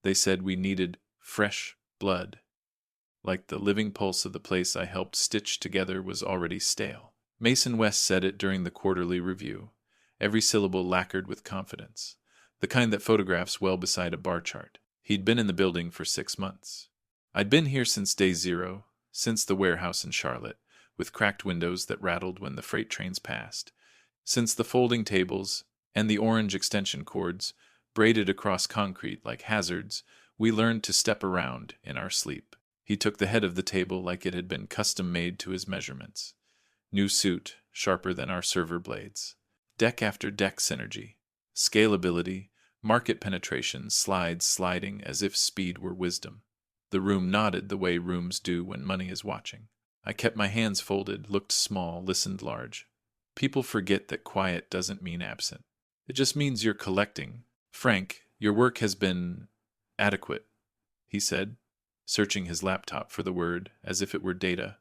They said we needed fresh blood, like the living pulse of the place I helped stitch together was already stale. Mason West said it during the quarterly review, every syllable lacquered with confidence, the kind that photographs well beside a bar chart. He'd been in the building for 6 months. I'd been here since day zero, since the warehouse in Charlotte, with cracked windows that rattled when the freight trains passed, since the folding tables and the orange extension cords, braided across concrete like hazards, we learned to step around in our sleep. He took the head of the table like it had been custom-made to his measurements. New suit, sharper than our server blades. Deck after deck synergy. Scalability, market penetration, slides sliding as if speed were wisdom. The room nodded the way rooms do when money is watching. I kept my hands folded, looked small, listened large. People forget that quiet doesn't mean absent. It just means you're collecting. Frank, your work has been adequate, he said, searching his laptop for the word as if it were data.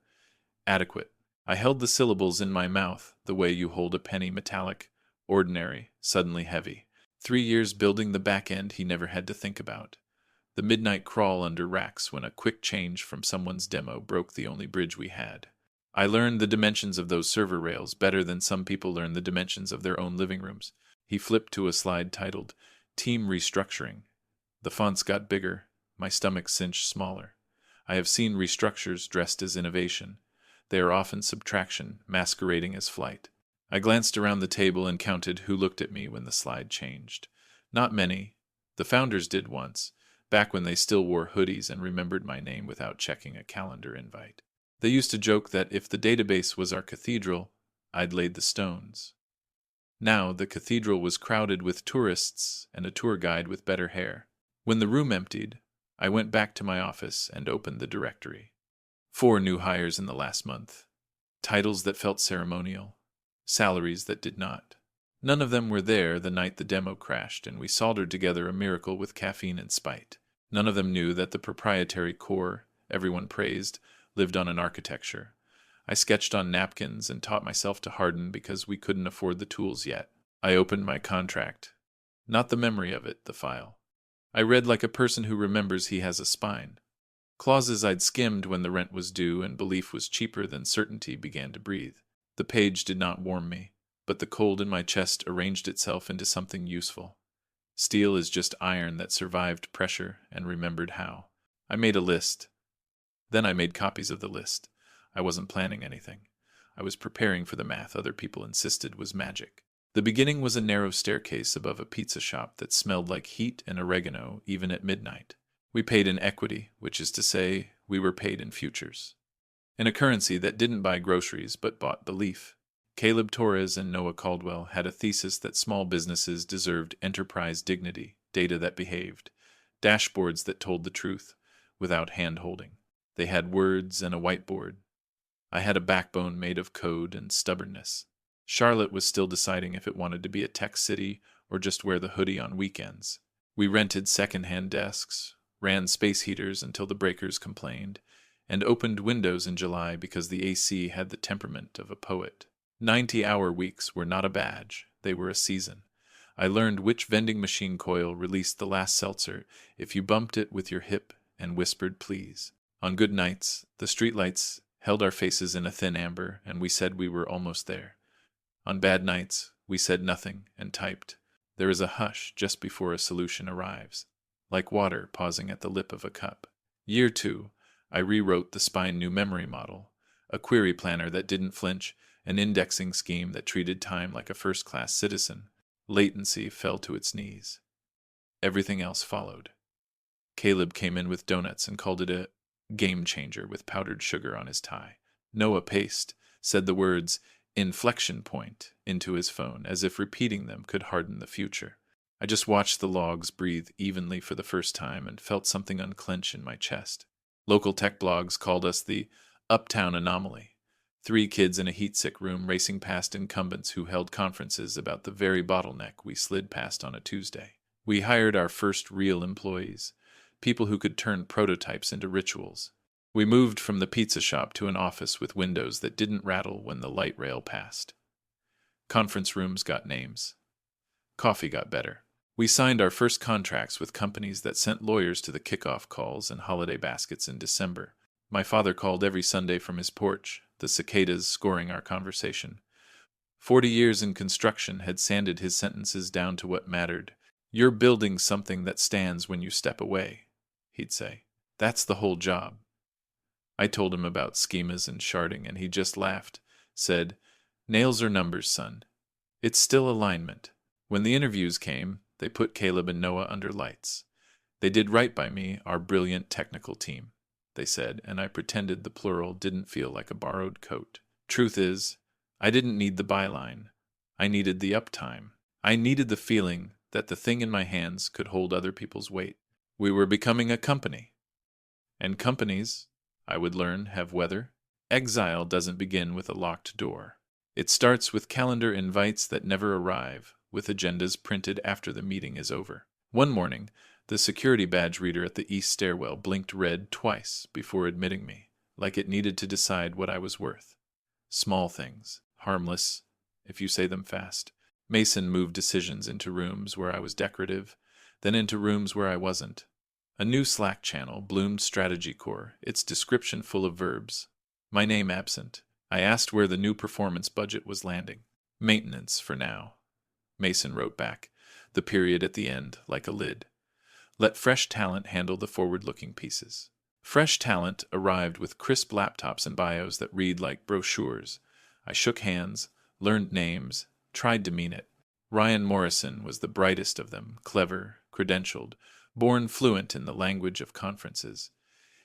Adequate. I held the syllables in my mouth the way you hold a penny, metallic, ordinary, suddenly heavy. 3 years building the back end he never had to think about. The midnight crawl under racks when a quick change from someone's demo broke the only bridge we had. I learned the dimensions of those server rails better than some people learn the dimensions of their own living rooms. He flipped to a slide titled Team Restructuring. The fonts got bigger, my stomach cinched smaller. I have seen restructures dressed as innovation. They are often subtraction, masquerading as flight. I glanced around the table and counted who looked at me when the slide changed. Not many. The founders did once, back when they still wore hoodies and remembered my name without checking a calendar invite. They used to joke that if the database was our cathedral, I'd laid the stones. Now the cathedral was crowded with tourists and a tour guide with better hair. When the room emptied, I went back to my office and opened the directory. 4 new hires in the last month. Titles that felt ceremonial. Salaries that did not. None of them were there the night the demo crashed and we soldered together a miracle with caffeine and spite. None of them knew that the proprietary core, everyone praised, lived on an architecture. I sketched on napkins and taught myself to harden because we couldn't afford the tools yet. I opened my contract. Not the memory of it, the file. I read like a person who remembers he has a spine. Clauses I'd skimmed when the rent was due and belief was cheaper than certainty began to breathe. The page did not warm me, but the cold in my chest arranged itself into something useful. Steel is just iron that survived pressure and remembered how. I made a list. Then I made copies of the list. I wasn't planning anything. I was preparing for the math other people insisted was magic. The beginning was a narrow staircase above a pizza shop that smelled like heat and oregano even at midnight. We paid in equity, which is to say, we were paid in futures. In a currency that didn't buy groceries but bought belief. Caleb Torres and Noah Caldwell had a thesis that small businesses deserved enterprise dignity, data that behaved, dashboards that told the truth, without hand-holding. They had words and a whiteboard. I had a backbone made of code and stubbornness. Charlotte was still deciding if it wanted to be a tech city or just wear the hoodie on weekends. We rented second-hand desks, ran space heaters until the breakers complained, and opened windows in July because the AC had the temperament of a poet. 90-hour weeks were not a badge, they were a season. I learned which vending machine coil released the last seltzer if you bumped it with your hip and whispered please. On good nights, the streetlights held our faces in a thin amber, and we said we were almost there. On bad nights, we said nothing and typed. There is a hush just before a solution arrives, like water pausing at the lip of a cup. Year 2, I rewrote the Spine New Memory Model, a query planner that didn't flinch, an indexing scheme that treated time like a first-class citizen. Latency fell to its knees. Everything else followed. Caleb came in with donuts and called it a game changer with powdered sugar on his tie. Noah paced, said the words inflection point into his phone as if repeating them could harden the future. I just watched the logs breathe evenly for the first time and felt something unclench in my chest. Local tech blogs called us the Uptown Anomaly. 3 kids in a heat-sick room racing past incumbents who held conferences about the very bottleneck we slid past on a Tuesday. We hired our first real employees, people who could turn prototypes into rituals. We moved from the pizza shop to an office with windows that didn't rattle when the light rail passed. Conference rooms got names. Coffee got better. We signed our first contracts with companies that sent lawyers to the kickoff calls and holiday baskets in December. My father called every Sunday from his porch, the cicadas scoring our conversation. 40 years in construction had sanded his sentences down to what mattered. "You're building something that stands when you step away," he'd say. "That's the whole job." I told him about schemas and sharding, and he just laughed, said, "Nails are numbers, son. It's still alignment." When the interviews came, they put Caleb and Noah under lights. "They did right by me, our brilliant technical team," they said, and I pretended the plural didn't feel like a borrowed coat. Truth is, I didn't need the byline. I needed the uptime. I needed the feeling that the thing in my hands could hold other people's weight. We were becoming a company. And companies, I would learn, have weather. Exile doesn't begin with a locked door. It starts with calendar invites that never arrive, with agendas printed after the meeting is over. One morning, the security badge reader at the east stairwell blinked red twice before admitting me, like it needed to decide what I was worth. Small things, harmless, if you say them fast. Mason moved decisions into rooms where I was decorative, then into rooms where I wasn't. A new Slack channel bloomed Strategy Core, its description full of verbs. My name absent. I asked where the new performance budget was landing. "Maintenance, for now," Mason wrote back, the period at the end like a lid. "Let fresh talent handle the forward-looking pieces." Fresh talent arrived with crisp laptops and bios that read like brochures. I shook hands, learned names, tried to mean it. Ryan Morrison was the brightest of them, clever, credentialed, born fluent in the language of conferences.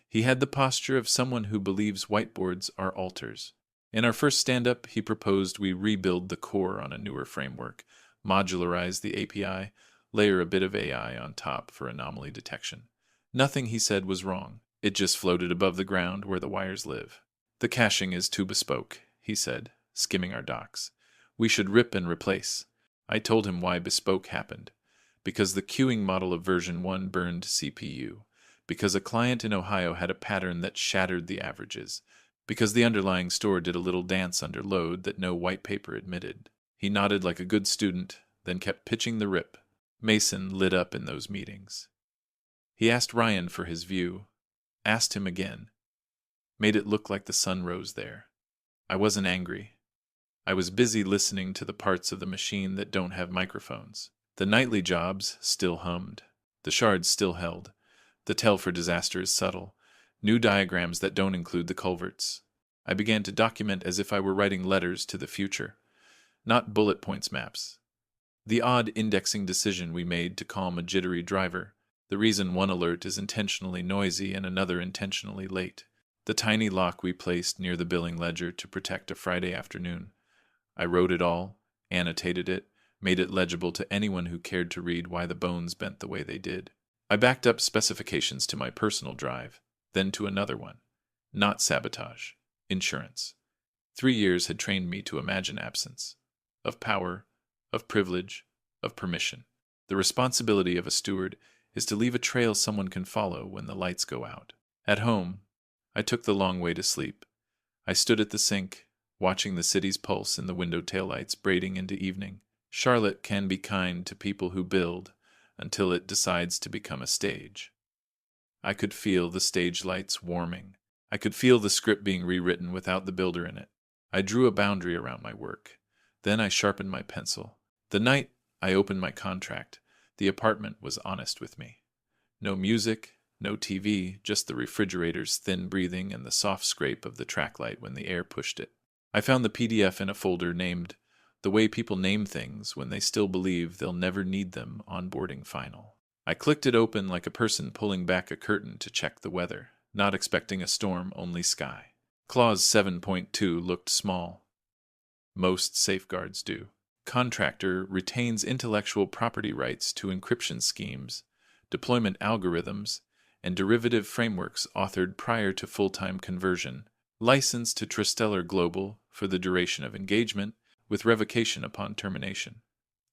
He had the posture of someone who believes whiteboards are altars. In our first stand-up, he proposed we rebuild the core on a newer framework, modularize the API, layer a bit of AI on top for anomaly detection. Nothing he said was wrong. It just floated above the ground where the wires live. "The caching is too bespoke," he said, skimming our docs. "We should rip and replace." I told him why bespoke happened. Because the queuing model of version 1 burned CPU. Because a client in Ohio had a pattern that shattered the averages. Because the underlying store did a little dance under load that no white paper admitted. He nodded like a good student, then kept pitching the rip. Mason lit up in those meetings. He asked Ryan for his view. Asked him again. Made it look like the sun rose there. I wasn't angry. I was busy listening to the parts of the machine that don't have microphones. The nightly jobs still hummed. The shards still held. The tell for disaster is subtle. New diagrams that don't include the culverts. I began to document as if I were writing letters to the future. Not bullet points maps. The odd indexing decision we made to calm a jittery driver. The reason one alert is intentionally noisy and another intentionally late. The tiny lock we placed near the billing ledger to protect a Friday afternoon. I wrote it all, annotated it, made it legible to anyone who cared to read why the bones bent the way they did. I backed up specifications to my personal drive, then to another one. Not sabotage. Insurance. 3 years had trained me to imagine absence. Of power, of privilege, of permission. The responsibility of a steward is to leave a trail someone can follow when the lights go out. At home, I took the long way to sleep. I stood at the sink, watching the city's pulse in the window taillights braiding into evening. Charlotte can be kind to people who build until it decides to become a stage. I could feel the stage lights warming. I could feel the script being rewritten without the builder in it. I drew a boundary around my work. Then I sharpened my pencil. The night I opened my contract, the apartment was honest with me. No music, no TV, just the refrigerator's thin breathing and the soft scrape of the track light when the air pushed it. I found the PDF in a folder named "The Way People Name Things When They Still Believe They'll Never Need Them Onboarding Final." I clicked it open like a person pulling back a curtain to check the weather, not expecting a storm, only sky. Clause 7.2 looked small. Most safeguards do. Contractor retains intellectual property rights to encryption schemes, deployment algorithms, and derivative frameworks authored prior to full-time conversion, licensed to Tristellar Global for the duration of engagement, with revocation upon termination.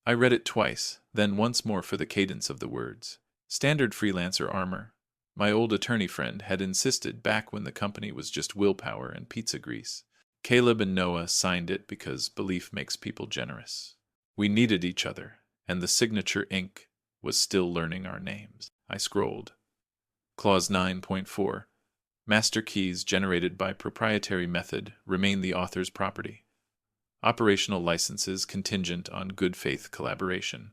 I read it twice, then once more for the cadence of the words. Standard freelancer armor. My old attorney friend had insisted back when the company was just willpower and pizza grease. Caleb and Noah signed it because belief makes people generous. We needed each other, and the signature ink was still learning our names. I scrolled. Clause 9.4. Master keys generated by proprietary method remain the author's property. Operational licenses contingent on good faith collaboration.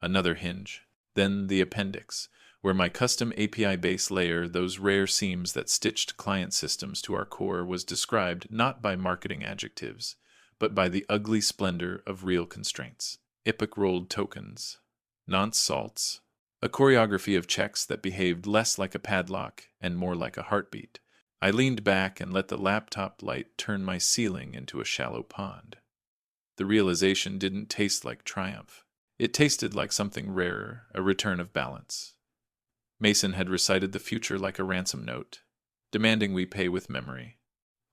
Another hinge. Then the appendix, where my custom API-based layer, those rare seams that stitched client systems to our core, was described not by marketing adjectives, but by the ugly splendor of real constraints. Epic-rolled tokens, nonce salts, a choreography of checks that behaved less like a padlock and more like a heartbeat. I leaned back and let the laptop light turn my ceiling into a shallow pond. The realization didn't taste like triumph. It tasted like something rarer, a return of balance. Mason had recited the future like a ransom note, demanding we pay with memory.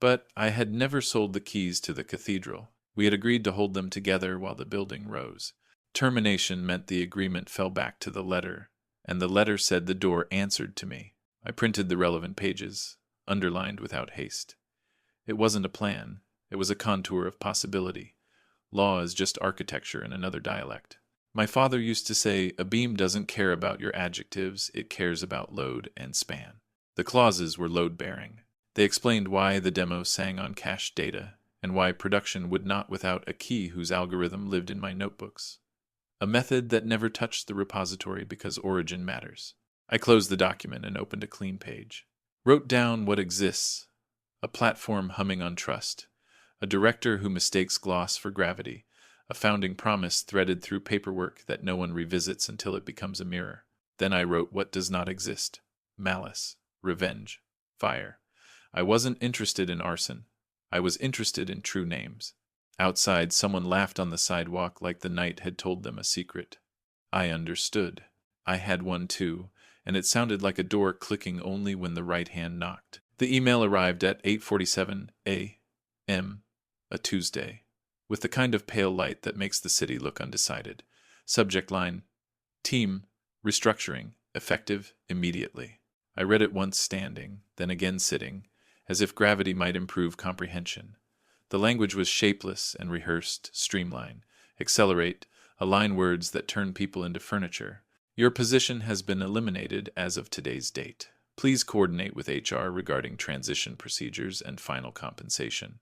But I had never sold the keys to the cathedral. We had agreed to hold them together while the building rose. Termination meant the agreement fell back to the letter, and the letter said the door answered to me. I printed the relevant pages, underlined without haste. It wasn't a plan. It was a contour of possibility. Law is just architecture in another dialect. My father used to say, a beam doesn't care about your adjectives, it cares about load and span. The clauses were load-bearing. They explained why the demo sang on cached data, and why production would not without a key whose algorithm lived in my notebooks. A method that never touched the repository because origin matters. I closed the document and opened a clean page. Wrote down what exists. A platform humming on trust. A director who mistakes gloss for gravity. A founding promise threaded through paperwork that no one revisits until it becomes a mirror. Then I wrote what does not exist. Malice. Revenge. Fire. I wasn't interested in arson. I was interested in true names. Outside, someone laughed on the sidewalk like the night had told them a secret. I understood. I had one too, and it sounded like a door clicking only when the right hand knocked. The email arrived at 8:47 a.m., a Tuesday, with the kind of pale light that makes the city look undecided. Subject line, Team, Restructuring, Effective Immediately. I read it once standing, then again sitting, as if gravity might improve comprehension. The language was shapeless and rehearsed, streamline, accelerate, align words that turn people into furniture. Your position has been eliminated as of today's date. Please coordinate with HR regarding transition procedures and final compensation.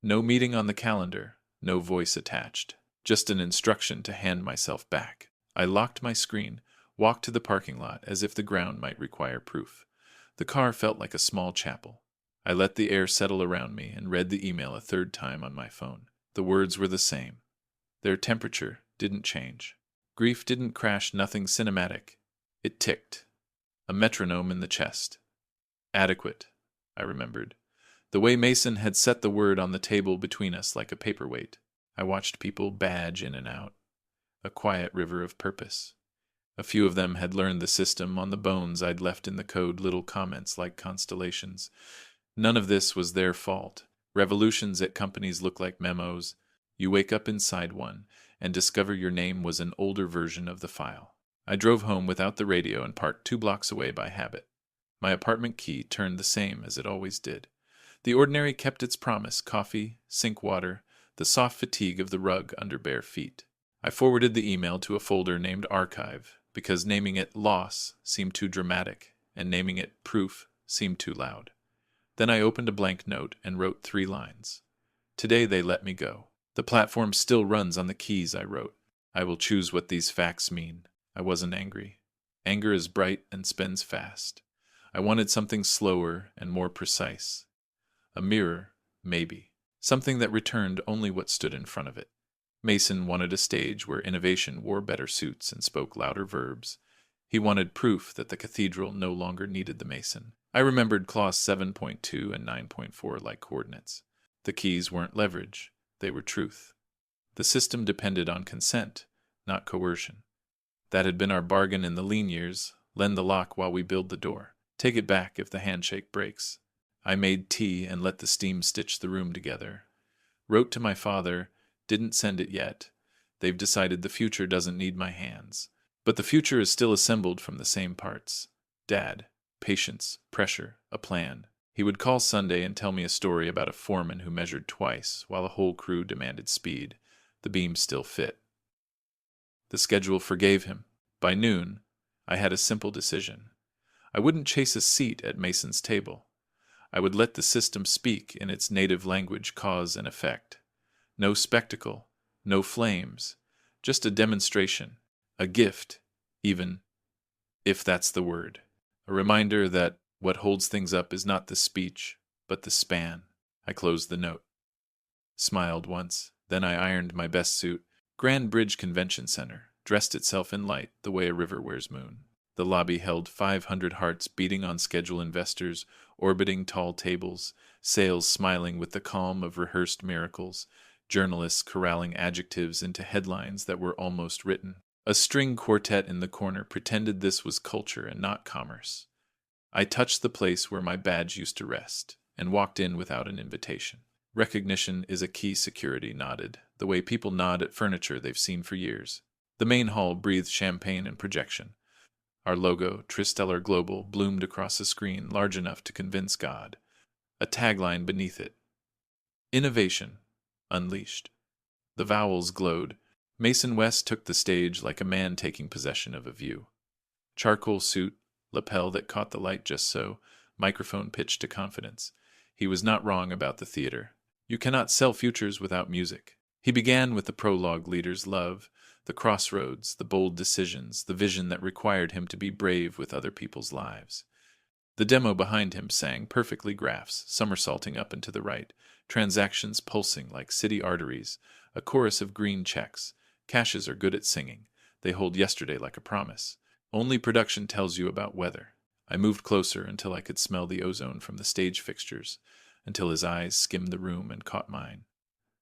No meeting on the calendar, no voice attached. Just an instruction to hand myself back. I locked my screen, walked to the parking lot as if the ground might require proof. The car felt like a small chapel. I let the air settle around me and read the email a third time on my phone. The words were the same. Their temperature didn't change. Grief didn't crash, nothing cinematic. It ticked. A metronome in the chest. Adequate, I remembered. The way Mason had set the word on the table between us like a paperweight. I watched people badge in and out. A quiet river of purpose. A few of them had learned the system on the bones I'd left in the code, little comments like constellations. None of this was their fault. Revolutions at companies look like memos. You wake up inside one and discover your name was an older version of the file. I drove home without the radio and parked 2 blocks away by habit. My apartment key turned the same as it always did. The ordinary kept its promise: coffee, sink water, the soft fatigue of the rug under bare feet. I forwarded the email to a folder named Archive, because naming it Loss seemed too dramatic, and naming it Proof seemed too loud. Then I opened a blank note and wrote 3 lines. Today they let me go. The platform still runs on the keys, I wrote. I will choose what these facts mean. I wasn't angry. Anger is bright and spends fast. I wanted something slower and more precise. A mirror, maybe. Something that returned only what stood in front of it. Mason wanted a stage where innovation wore better suits and spoke louder verbs. He wanted proof that the cathedral no longer needed the Mason. I remembered clause 7.2 and 9.4 like coordinates. The keys weren't leverage, they were truth. The system depended on consent, not coercion. That had been our bargain in the lean years: lend the lock while we build the door. Take it back if the handshake breaks. I made tea and let the steam stitch the room together. Wrote to my father, didn't send it yet. They've decided the future doesn't need my hands. But the future is still assembled from the same parts. Dad. Patience, pressure, a plan. He would call Sunday and tell me a story about a foreman who measured twice, while a whole crew demanded speed. The beam still fit. The schedule forgave him, By noon, I had a simple decision. I wouldn't chase a seat at Mason's table. I would let the system speak in its native language, cause and effect. No spectacle, no flames, just a demonstration, a gift, even, if that's the word. A reminder that what holds things up is not the speech, but the span. I closed the note. Smiled once, then I ironed my best suit. Grand Bridge Convention Center dressed itself in light the way a river wears moon. The lobby held 500 hearts beating on schedule, investors orbiting tall tables, sales smiling with the calm of rehearsed miracles, journalists corralling adjectives into headlines that were almost written. A string quartet in the corner pretended this was culture and not commerce. I touched the place where my badge used to rest and walked in without an invitation. Recognition is a key, security nodded, the way people nod at furniture they've seen for years. The main hall breathed champagne and projection. Our logo, Tristellar Global, bloomed across a screen large enough to convince God. A tagline beneath it: Innovation Unleashed. The vowels glowed. Mason West took the stage like a man taking possession of a view. Charcoal suit, lapel that caught the light just so, microphone pitched to confidence. He was not wrong about the theater. You cannot sell futures without music. He began with the prologue: leader's love, the crossroads, the bold decisions, the vision that required him to be brave with other people's lives. The demo behind him sang perfectly, graphs somersaulting up and to the right, transactions pulsing like city arteries, a chorus of green checks. Cashes are good at singing. They hold yesterday like a promise. Only production tells you about weather. I moved closer until I could smell the ozone from the stage fixtures, until his eyes skimmed the room and caught mine.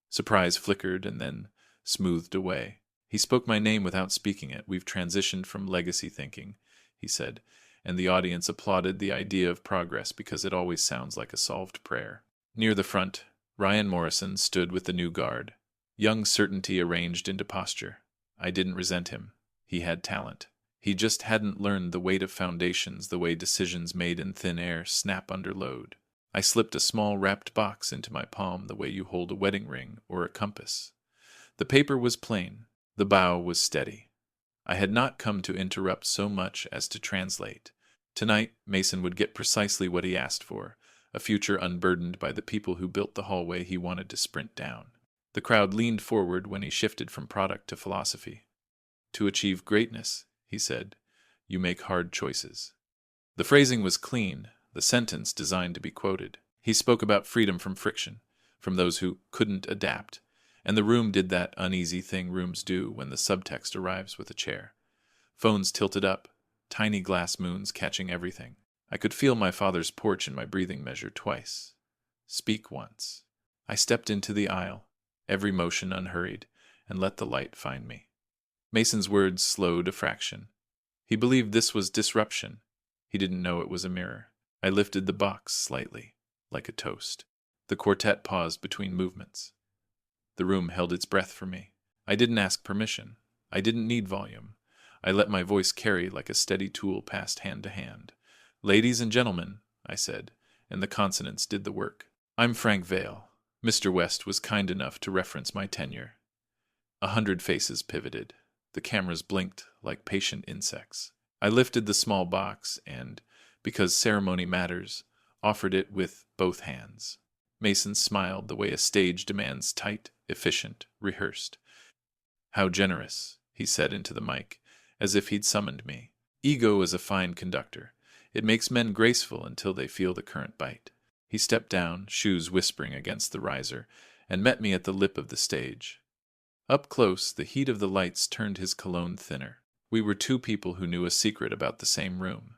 Surprise flickered and then smoothed away. He spoke my name without speaking it. We've transitioned from legacy thinking, he said, and the audience applauded the idea of progress because it always sounds like a solved prayer. Near the front, Ryan Morrison stood with the new guard, young certainty arranged into posture. I didn't resent him. He had talent. He just hadn't learned the weight of foundations, the way decisions made in thin air snap under load. I slipped a small wrapped box into my palm the way you hold a wedding ring or a compass. The paper was plain. The bow was steady. I had not come to interrupt so much as to translate. Tonight, Mason would get precisely what he asked for, a future unburdened by the people who built the hallway he wanted to sprint down. The crowd leaned forward when he shifted from product to philosophy. To achieve greatness, he said, you make hard choices. The phrasing was clean, the sentence designed to be quoted. He spoke about freedom from friction, from those who couldn't adapt, and the room did that uneasy thing rooms do when the subtext arrives with a chair. Phones tilted up, tiny glass moons catching everything. I could feel my father's porch in my breathing measure twice. Speak once. I stepped into the aisle, every motion unhurried, and let the light find me. Mason's words slowed a fraction. He believed this was disruption. He didn't know it was a mirror. I lifted the box slightly, like a toast. The quartet paused between movements. The room held its breath for me. I didn't ask permission. I didn't need volume. I let my voice carry like a steady tool passed hand to hand. Ladies and gentlemen, I said, and the consonants did the work. I'm Frank Vale. Mr. West was kind enough to reference my tenure. 100 faces pivoted. The cameras blinked like patient insects. I lifted the small box and, because ceremony matters, offered it with both hands. Mason smiled the way a stage demands, tight, efficient, rehearsed. How generous, he said into the mic, as if he'd summoned me. Ego is a fine conductor. It makes men graceful until they feel the current bite. He stepped down, shoes whispering against the riser, and met me at the lip of the stage. Up close, the heat of the lights turned his cologne thinner. We were two people who knew a secret about the same room.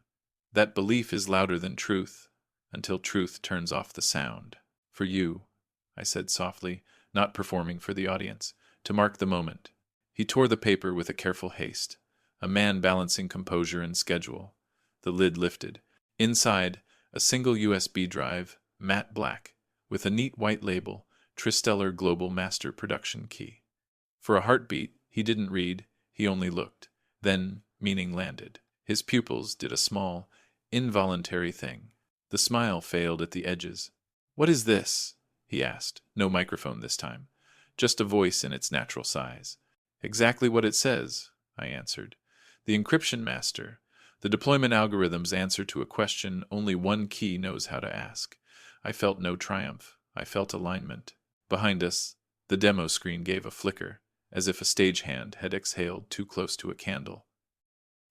That belief is louder than truth, until truth turns off the sound. For you, I said softly, not performing for the audience, to mark the moment. He tore the paper with a careful haste, a man balancing composure and schedule. The lid lifted. Inside, a single USB drive, matte black, with a neat white label, Tristellar Global Master Production Key. For a heartbeat, he didn't read, he only looked. Then, meaning landed. His pupils did a small, involuntary thing. The smile failed at the edges. What is this? He asked. No microphone this time. Just a voice in its natural size. Exactly what it says, I answered. The encryption master. The deployment algorithm's answer to a question only one key knows how to ask. I felt no triumph. I felt alignment. Behind us, the demo screen gave a flicker, as if a stagehand had exhaled too close to a candle.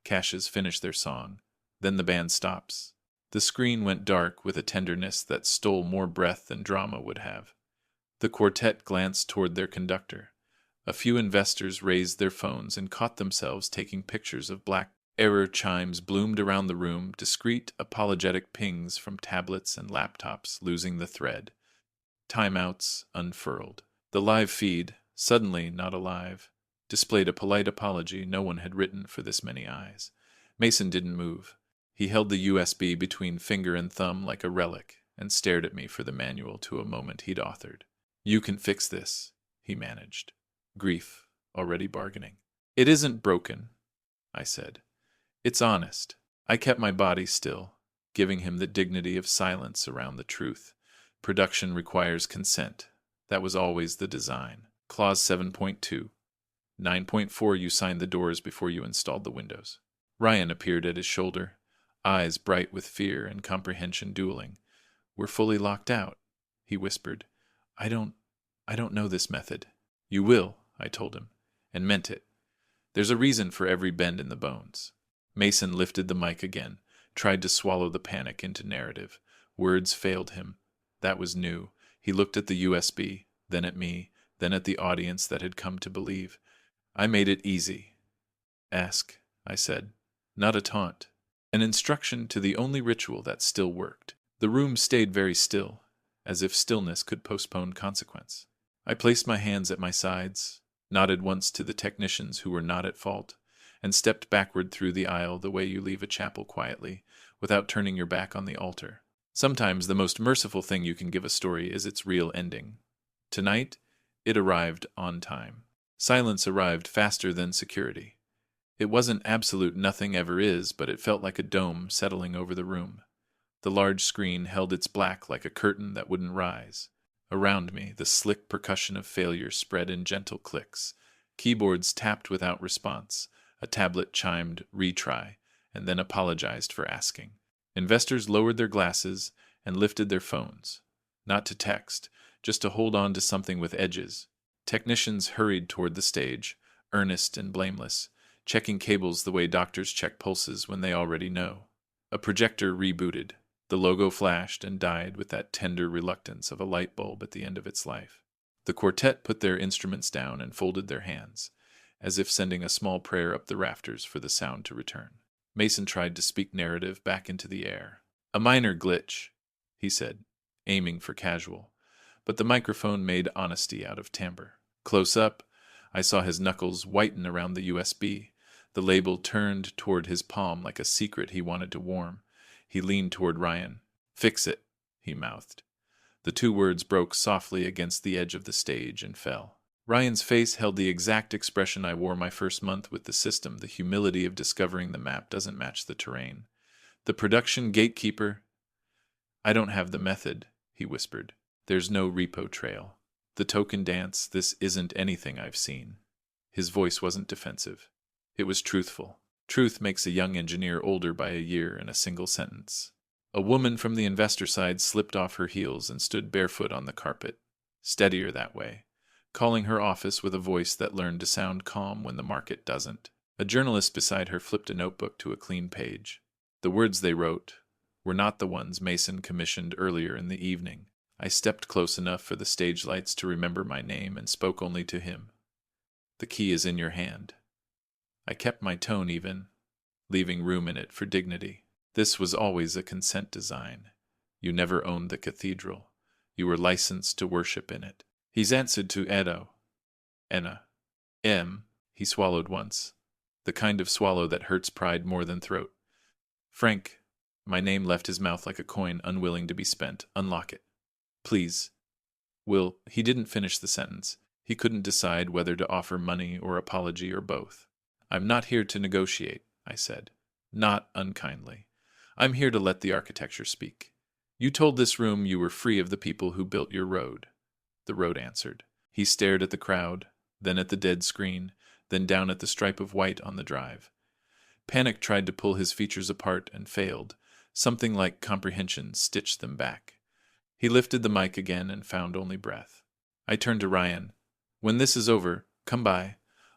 Caches finish their song. Then the band stops. The screen went dark with a tenderness that stole more breath than drama would have. The quartet glanced toward their conductor. A few investors raised their phones and caught themselves taking pictures of black error chimes bloomed around the room, discreet, apologetic pings from tablets and laptops losing the thread. Timeouts unfurled. The live feed, suddenly not alive, displayed a polite apology no one had written for this many eyes. Mason didn't move. He held the USB between finger and thumb like a relic and stared at me for the manual to a moment he'd authored. "You can fix this," he managed. Grief already bargaining. "It isn't broken," I said. "It's honest." I kept my body still, giving him the dignity of silence around the truth. Production requires consent. That was always the design. Clause 7.2. 9.4 You signed the doors before you installed the windows. Ryan appeared at his shoulder, eyes bright with fear and comprehension dueling. "We're fully locked out," he whispered. I don't know this method." "You will," I told him, and meant it. "There's a reason for every bend in the bones." Mason lifted the mic again, tried to swallow the panic into narrative. Words failed him. That was new. He looked at the USB, then at me, then at the audience that had come to believe. I made it easy. "Ask," I said. Not a taunt. An instruction to the only ritual that still worked. The room stayed very still, as if stillness could postpone consequence. I placed my hands at my sides, nodded once to the technicians who were not at fault, and stepped backward through the aisle the way you leave a chapel quietly, without turning your back on the altar. Sometimes the most merciful thing you can give a story is its real ending. Tonight, it arrived on time. Silence arrived faster than security. It wasn't absolute nothing ever is, but it felt like a dome settling over the room. The large screen held its black like a curtain that wouldn't rise. Around me, the slick percussion of failure spread in gentle clicks. Keyboards tapped without response. A tablet chimed, "Retry," and then apologized for asking. Investors lowered their glasses and lifted their phones. Not to text, just to hold on to something with edges. Technicians hurried toward the stage, earnest and blameless, checking cables the way doctors check pulses when they already know. A projector rebooted. The logo flashed and died with that tender reluctance of a light bulb at the end of its life. The quartet put their instruments down and folded their hands, as if sending a small prayer up the rafters for the sound to return. Mason tried to speak narrative back into the air. "A minor glitch," he said, aiming for casual, but the microphone made honesty out of timbre. Close up, I saw his knuckles whiten around the USB. The label turned toward his palm like a secret he wanted to warm. He leaned toward Ryan. "Fix it," he mouthed. The two words broke softly against the edge of the stage and fell. Ryan's face held the exact expression I wore my first month with the system, the humility of discovering the map doesn't match the terrain. The production gatekeeper. "I don't have the method," he whispered. "There's no repo trail. The token dance, this isn't anything I've seen." His voice wasn't defensive. It was truthful. Truth makes a young engineer older by a year in a single sentence. A woman from the investor side slipped off her heels and stood barefoot on the carpet, steadier that way, calling her office with a voice that learned to sound calm when the market doesn't. A journalist beside her flipped a notebook to a clean page. The words they wrote were not the ones Mason commissioned earlier in the evening. I stepped close enough for the stage lights to remember my name and spoke only to him. "The key is in your hand." I kept my tone even, leaving room in it for dignity. This was always a consent design. You never owned the cathedral. You were licensed to worship in it. He's answered to Edo. Enna. He swallowed once. The kind of swallow that hurts pride more than throat. "Frank." My name left his mouth like a coin unwilling to be spent. "Unlock it. Please." "Will." He didn't finish the sentence. He couldn't decide whether to offer money or apology or both. "I'm not here to negotiate," I said. Not unkindly. "I'm here to let the architecture speak. You told this room you were free of the people who built your road." The road answered. He stared at the crowd, then at the dead screen, then down at the stripe of white on the drive. Panic tried to pull his features apart and failed. Something like comprehension stitched them back. He lifted the mic again and found only breath. I turned to Ryan. When this is over, come by.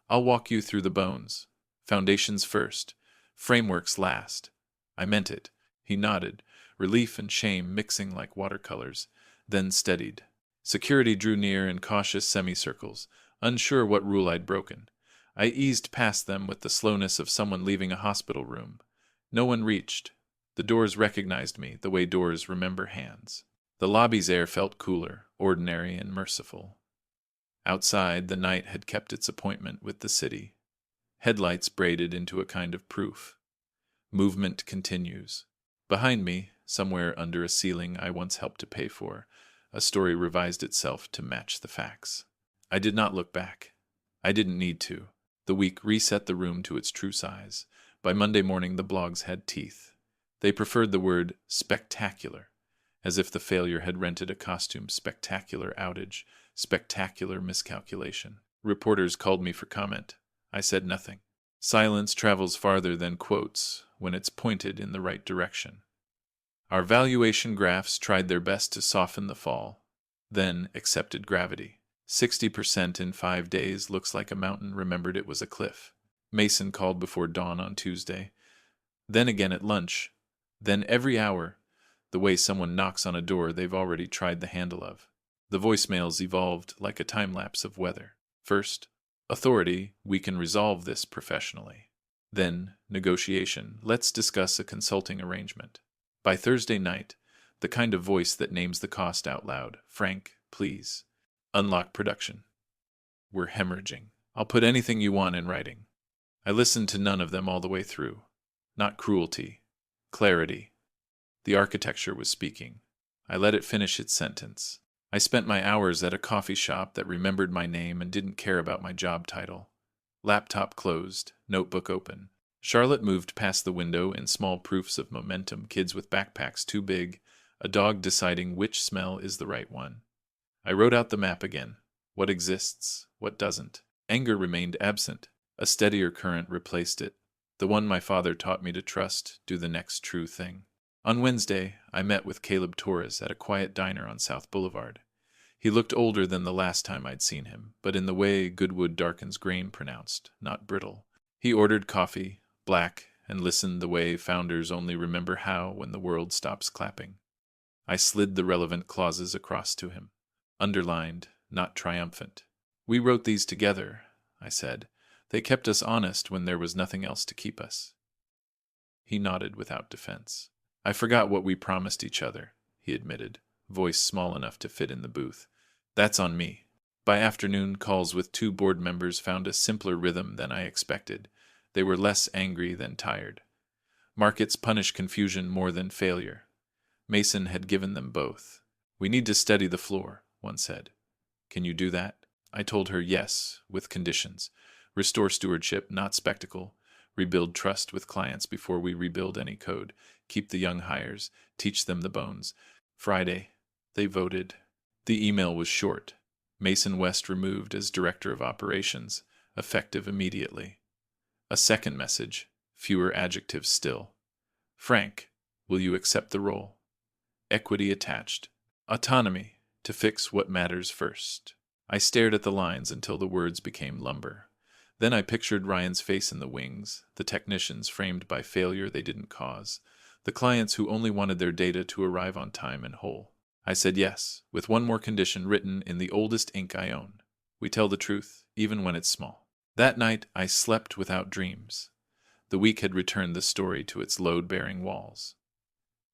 I'll walk you through the bones. Foundations first. Frameworks last. I meant it. He nodded, relief and shame mixing like watercolors, then steadied. Security drew near in cautious semicircles, unsure what rule I'd broken. I eased past them with the slowness of someone leaving a hospital room. No one reached. The doors recognized me, the way doors remember hands. The lobby's air felt cooler, ordinary and merciful. Outside, the night had kept its appointment with the city. Headlights braided into a kind of proof. Movement continues. Behind me, somewhere under a ceiling I once helped to pay for, a story revised itself to match the facts. I did not look back. I didn't need to. The week reset the room to its true size. By Monday morning, the blogs had teeth. They preferred the word spectacular, as if the failure had rented a costume. Spectacular outage, spectacular miscalculation. Reporters called me for comment. I said nothing. Silence travels farther than quotes when it's pointed in the right direction. Our valuation graphs tried their best to soften the fall, then accepted gravity. 60% in 5 days looks like a mountain remembered it was a cliff. Mason called before dawn on Tuesday, then again at lunch, then every hour, the way someone knocks on a door they've already tried the handle of. The voicemails evolved like a time-lapse of weather. First, authority, we can resolve this professionally. Then, negotiation, let's discuss a consulting arrangement. By Thursday night, the kind of voice that names the cost out loud. Frank, please. Unlock production. We're hemorrhaging. I'll put anything you want in writing. I listened to none of them all the way through. Not cruelty. Clarity. The architecture was speaking. I let it finish its sentence. I spent my hours at a coffee shop that remembered my name and didn't care about my job title. Laptop closed, notebook open. Charlotte moved past the window in small proofs of momentum, kids with backpacks too big, a dog deciding which smell is the right one. I wrote out the map again. What exists, what doesn't. Anger remained absent. A steadier current replaced it. The one my father taught me to trust, do the next true thing. On Wednesday, I met with Caleb Torres at a quiet diner on South Boulevard. He looked older than the last time I'd seen him, but in the way Goodwood darkens grain pronounced, not brittle. He ordered coffee, black, and listened the way founders only remember how when the world stops clapping. I slid the relevant clauses across to him. Underlined, not triumphant. We wrote these together, I said. They kept us honest when there was nothing else to keep us. He nodded without defense. I forgot what we promised each other, he admitted, voice small enough to fit in the booth. That's on me. By afternoon, calls with 2 board members found a simpler rhythm than I expected. They were less angry than tired. Markets punish confusion more than failure. Mason had given them both. We need to steady the floor, one said. Can you do that? I told her yes, with conditions. Restore stewardship, not spectacle. Rebuild trust with clients before we rebuild any code. Keep the young hires. Teach them the bones. Friday, they voted. The email was short. Mason West removed as Director of Operations, effective immediately. A second message, fewer adjectives still. Frank, will you accept the role? Equity attached. Autonomy, to fix what matters first. I stared at the lines until the words became lumber. Then I pictured Ryan's face in the wings, the technicians framed by failure they didn't cause, the clients who only wanted their data to arrive on time and whole. I said yes, with one more condition written in the oldest ink I own. We tell the truth, even when it's small. That night, I slept without dreams. The week had returned the story to its load-bearing walls.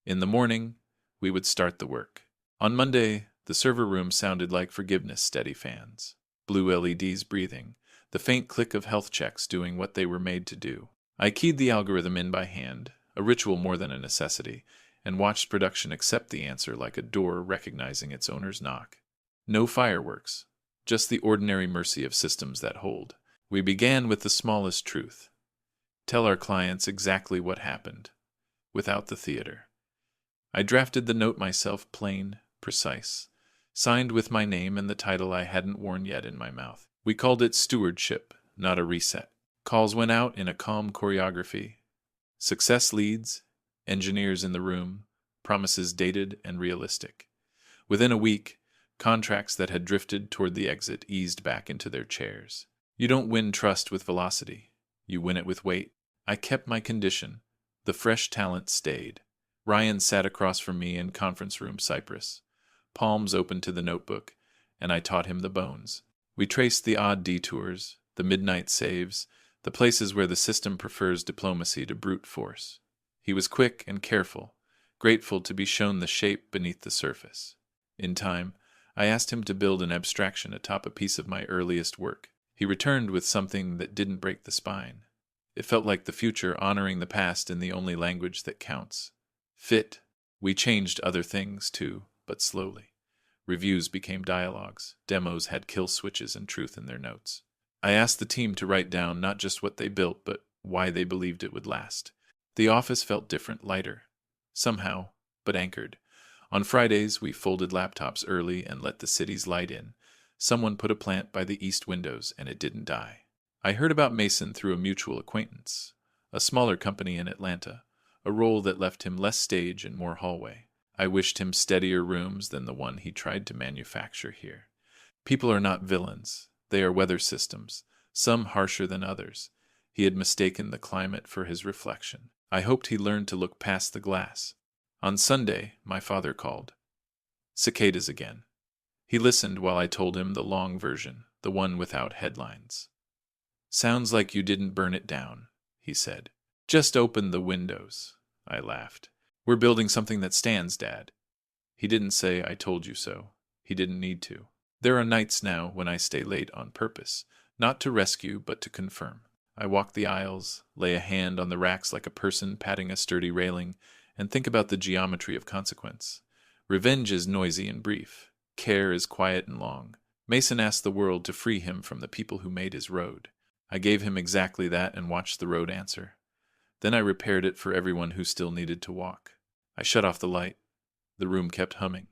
In the morning, we would start the work. On Monday, the server room sounded like forgiveness steady fans. Blue LEDs breathing, the faint click of health checks doing what they were made to do. I keyed the algorithm in by hand, a ritual more than a necessity, and watched production accept the answer like a door recognizing its owner's knock. No fireworks, just the ordinary mercy of systems that hold. We began with the smallest truth. Tell our clients exactly what happened, without the theater. I drafted the note myself, plain, precise, signed with my name and the title I hadn't worn yet in my mouth. We called it stewardship, not a reset. Calls went out in a calm choreography, Success leads, engineers in the room, promises dated and realistic. Within a week, contracts that had drifted toward the exit eased back into their chairs. You don't win trust with velocity. You win it with weight. I kept my condition. The fresh talent stayed. Ryan sat across from me in conference room Cyprus, palms open to the notebook, and I taught him the bones. We traced the odd detours, the midnight saves, the places where the system prefers diplomacy to brute force. He was quick and careful, grateful to be shown the shape beneath the surface. In time, I asked him to build an abstraction atop a piece of my earliest work. He returned with something that didn't break the spine. It felt like the future honoring the past in the only language that counts. Fit. We changed other things too, but slowly. Reviews became dialogues. Demos had kill switches and truth in their notes. I asked the team to write down not just what they built, but why they believed it would last. The office felt different, lighter. Somehow, but anchored. On Fridays, we folded laptops early and let the city's light in. Someone put a plant by the east windows, and it didn't die. I heard about Mason through a mutual acquaintance, a smaller company in Atlanta, a role that left him less stage and more hallway. I wished him steadier rooms than the one he tried to manufacture here. People are not villains. They are weather systems, some harsher than others. He had mistaken the climate for his reflection. I hoped he learned to look past the glass. On Sunday, my father called. Cicadas again. He listened while I told him the long version, the one without headlines. "Sounds like you didn't burn it down," he said. "Just open the windows," I laughed. "We're building something that stands, Dad." He didn't say I told you so. He didn't need to. There are nights now when I stay late on purpose, not to rescue but to confirm. I walk the aisles, lay a hand on the racks like a person patting a sturdy railing, and think about the geometry of consequence. Revenge is noisy and brief. Care is quiet and long. Mason asked the world to free him from the people who made his road. I gave him exactly that and watched the road answer. Then I repaired it for everyone who still needed to walk. I shut off the light. The room kept humming.